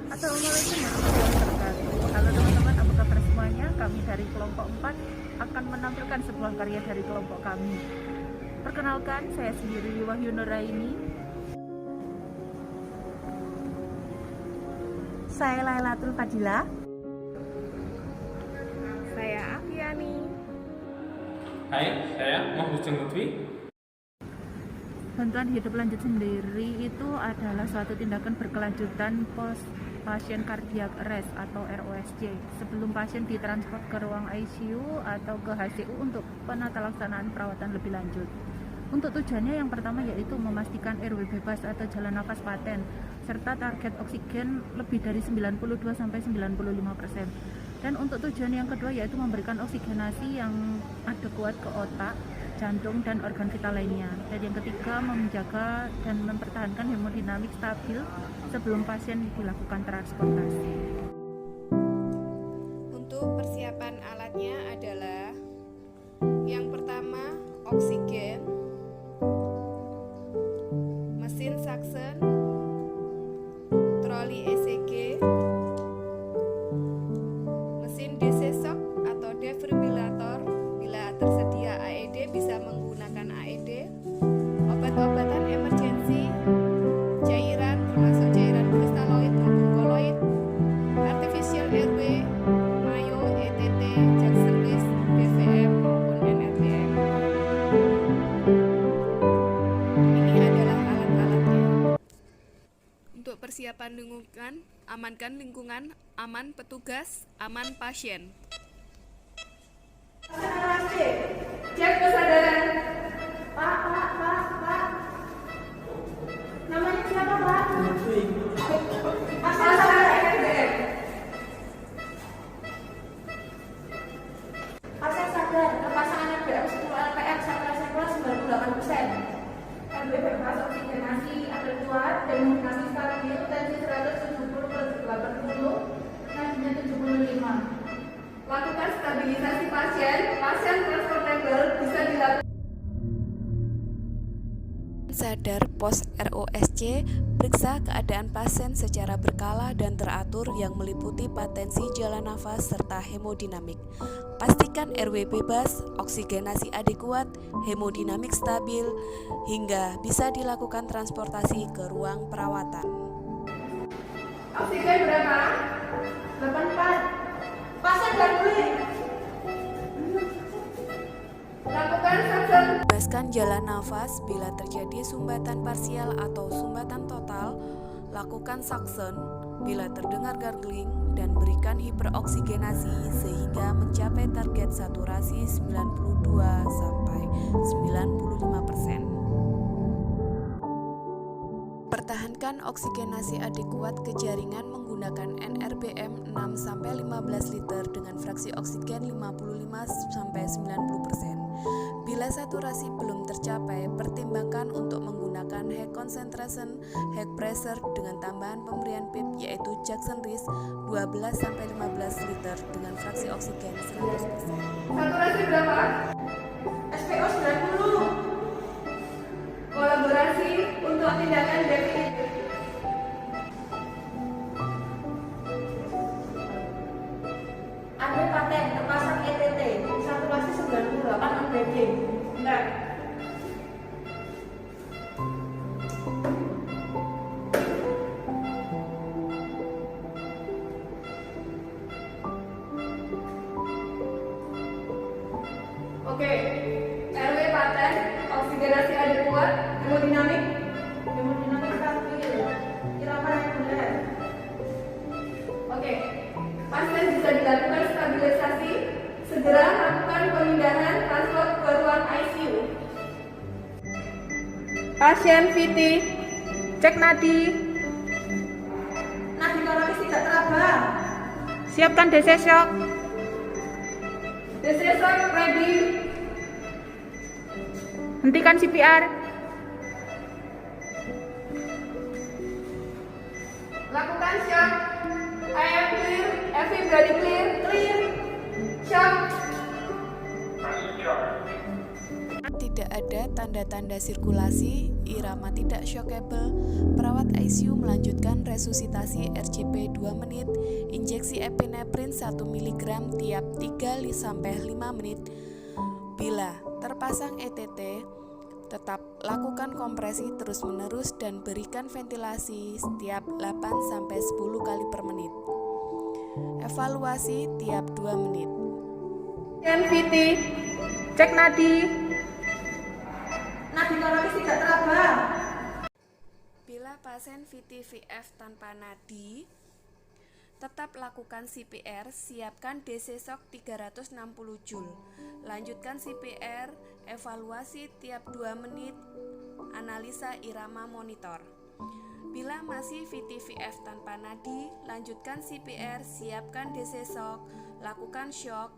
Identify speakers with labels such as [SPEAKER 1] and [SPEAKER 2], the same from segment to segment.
[SPEAKER 1] Assalamualaikum warahmatullahi wabarakatuh. Halo teman-teman, apa kabar semuanya? Kami dari kelompok 4 akan menampilkan sebuah karya dari kelompok kami. Perkenalkan, saya sendiri Wahyu Nuraini. Saya Lailatul Fadilah.
[SPEAKER 2] Saya Afiani.
[SPEAKER 3] Hai, saya Muhammad Lutfi.
[SPEAKER 1] Bantuan hidup lanjut sendiri itu adalah suatu tindakan berkelanjutan post pasien cardiac arrest atau ROSC sebelum pasien ditransport ke ruang ICU atau ke HCU untuk penata laksanaan perawatan lebih lanjut. Untuk tujuannya yang pertama yaitu memastikan airway bebas atau jalan nafas paten serta target oksigen lebih dari 92-95%. Dan untuk tujuan yang kedua yaitu memberikan oksigenasi yang adekuat ke otak, jantung, dan organ vital lainnya. Dan yang ketiga, menjaga dan mempertahankan hemodinamik stabil sebelum pasien dilakukan transportasi.
[SPEAKER 2] Untuk persiapan alatnya adalah yang pertama oksigen, mesin suction, troli ECG, mesin DC shock atau defibrilator bila tersedia AED bisa menggunakan AED, obat-obatan emergensi, cairan termasuk cairan kristaloid maupun koloid, artificial airway, mayo, ETT, Jackson List, BVM maupun NRBM. Ini adalah alat-alatnya. Untuk persiapan lingkungan, amankan lingkungan, aman petugas, aman pasien.
[SPEAKER 4] Cek kesadaran. Pak. Namanya siapa, Pak? Asal sadar. Asal sadar, kepasangan NBM 10 LPM saturasi 98%. RB bebas oksigenasi ada kuat, hemodinamik stabil, tensi 170/80, nadinya 75. Lakukan stabilisasi pasien transportable bisa dilakukan.
[SPEAKER 2] Sadar post ROSC, periksa keadaan pasien secara berkala dan teratur yang meliputi patensi jalan nafas serta hemodinamik. Pastikan airway bebas, oksigenasi adekuat, hemodinamik stabil, hingga bisa dilakukan transportasi ke ruang perawatan.
[SPEAKER 4] Oksigen berapa? 84. Pasien berguling. Lakukan suction.
[SPEAKER 2] Bebaskan jalan nafas bila terjadi sumbatan parsial atau sumbatan total. Lakukan suction bila terdengar gargling dan berikan hiperoksigenasi sehingga mencapai target saturasi 92-95%. Pertahankan oksigenasi adekuat ke jaringan menggunakan NRBM 6-15 liter dengan fraksi oksigen 55-90%. Bila saturasi belum tercapai, pertimbangkan untuk menggunakan high concentration, high pressure dengan tambahan pemberian PIP yaitu Jackson List 12-15 liter dengan fraksi oksigen 100%.
[SPEAKER 4] Saturasi berapa? SPO 90. Kolaborasi untuk tindakan definitif. Ada paten terpasang ETT, saturasi 98 mg. Benar. Oke, RW paten, oksigenasi adekuat, hemodinamik stabil, irama reguler. Oke, pasien bisa dilakukan stabilisasi, segera lakukan pemindahan transport ke ruang ICU.
[SPEAKER 1] Pasien VT, cek nadi,
[SPEAKER 4] Nadi korotis tidak teraba.
[SPEAKER 1] siapkan DC shock.
[SPEAKER 4] DC shock ready.
[SPEAKER 1] Hentikan CPR.
[SPEAKER 4] Lakukan shock. IM clear, FV body clear. Shock.
[SPEAKER 2] tidak ada tanda-tanda sirkulasi, irama tidak shockable, perawat ICU melanjutkan resusitasi RJP 2 menit, injeksi epinefrin 1 mg tiap 3-5 menit. Bila terpasang ETT, tetap lakukan kompresi terus-menerus dan berikan ventilasi setiap 8-10 kali per menit. Evaluasi tiap 2 menit.
[SPEAKER 4] VT, cek nadi. Nadi korotis tidak teraba.
[SPEAKER 2] Bila pasien VT-VF tanpa nadi, tetap lakukan CPR, siapkan DC shock 360 Joule. Lanjutkan CPR, evaluasi tiap 2 menit, analisa irama monitor. Bila masih VT-VF tanpa nadi, lanjutkan CPR, siapkan DC shock, lakukan shock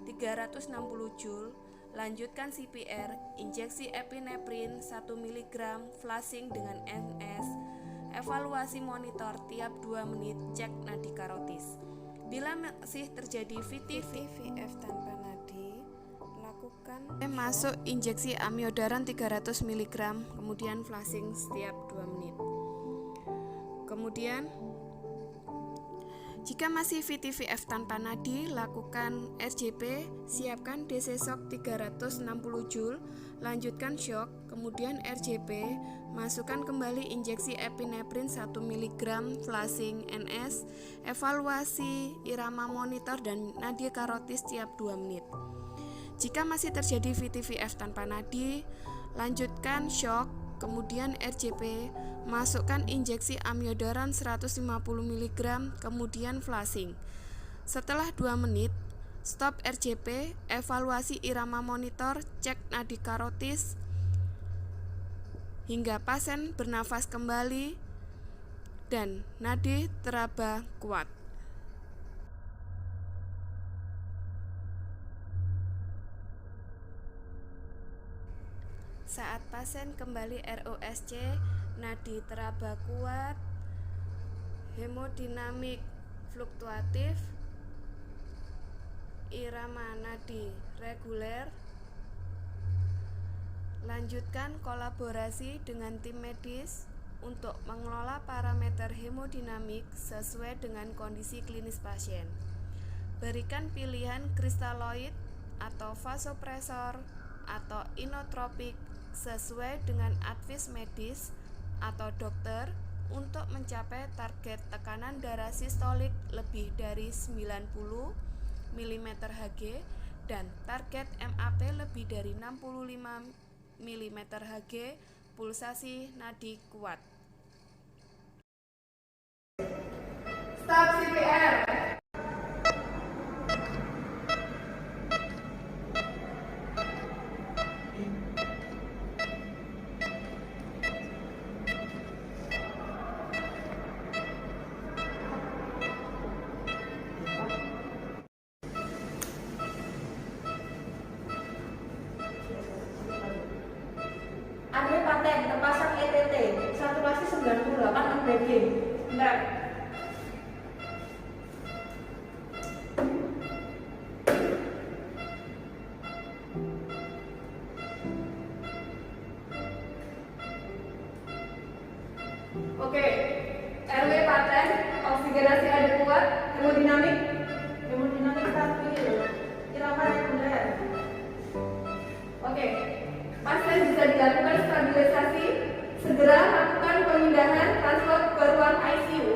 [SPEAKER 2] 360 Joule. Lanjutkan CPR, injeksi epinefrin 1 mg, flushing dengan NS. Evaluasi monitor tiap 2 menit, cek nadi karotis. Bila masih terjadi VT-VF tanpa nadi, lakukan masuk injeksi amiodaran 300 mg, kemudian flushing setiap 2 menit. Kemudian jika masih VT-VF tanpa nadi, lakukan RJP, siapkan DC shock 360 Joule, lanjutkan shock, kemudian RJP, masukkan kembali injeksi epinefrin 1 mg, flushing NS, evaluasi irama monitor dan nadi karotis tiap 2 menit. Jika masih terjadi VT-VF tanpa nadi, lanjutkan shock, kemudian RJP, masukkan injeksi amiodaran 150 mg, kemudian flushing. Setelah 2 menit, stop RJP, evaluasi irama monitor, cek nadi karotis, hingga pasien bernafas kembali dan nadi teraba kuat. Saat pasien kembali ROSC, nadi teraba kuat, hemodinamik fluktuatif, irama nadi reguler. Lanjutkan kolaborasi dengan tim medis untuk mengelola parameter hemodinamik sesuai dengan kondisi klinis pasien. Berikan pilihan kristaloid atau vasopresor atau inotropik sesuai dengan advis medis atau dokter untuk mencapai target tekanan darah sistolik lebih dari 90 mm/Hg dan target MAP lebih dari 65 mm/Hg, pulsasi nadi kuat.
[SPEAKER 4] Stop CPR.
[SPEAKER 5] Ada paten terpasang ETT, saturasi 98 unbreaking.
[SPEAKER 4] Bentar. Oke, RW paten, oksigenasi adekuat, hemodinamik.
[SPEAKER 5] Hemodinamik stabil, irama reguler.
[SPEAKER 4] Oke, pasien bisa dilakukan stabilisasi. Segera lakukan pemindahan transport ke ruang ICU.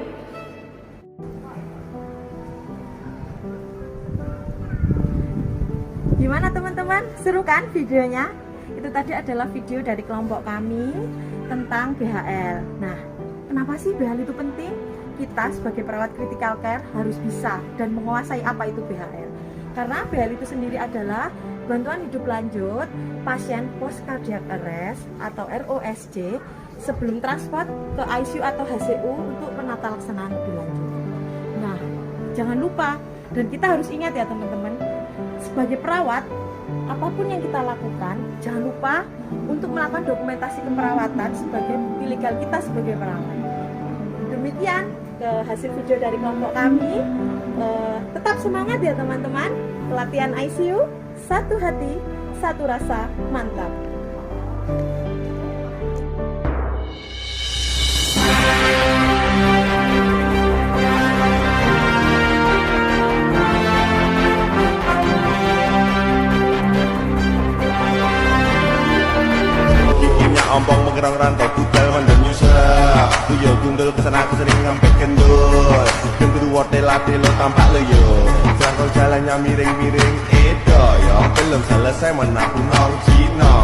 [SPEAKER 5] Gimana teman-teman? Seru kan videonya? Itu tadi adalah video dari kelompok kami tentang BHL. Nah, kenapa sih BHL itu penting? Kita sebagai perawat critical care harus bisa dan menguasai apa itu BHL. Karena BHL itu sendiri adalah bantuan hidup lanjut pasien post cardiac arrest atau ROSC sebelum transport ke ICU atau HCU untuk penata laksanaan lebih lanjut. Nah, jangan lupa dan kita harus ingat ya teman-teman, sebagai perawat apapun yang kita lakukan, jangan lupa untuk melakukan dokumentasi keperawatan sebagai bukti legal kita sebagai perawat. Demikian hasil video dari kelompok kami. Tetap semangat ya teman-teman. Pelatihan ICU, satu hati, satu rasa, mantap.
[SPEAKER 6] Ompong mengerang rantai budal mandor nyusah Tuyo gundul kesana kesering ngampek kendul Dan kedua tela-telo tampak leyo Serangkau jalannya miring-miring Edo yang belum selesai menakun nong Cino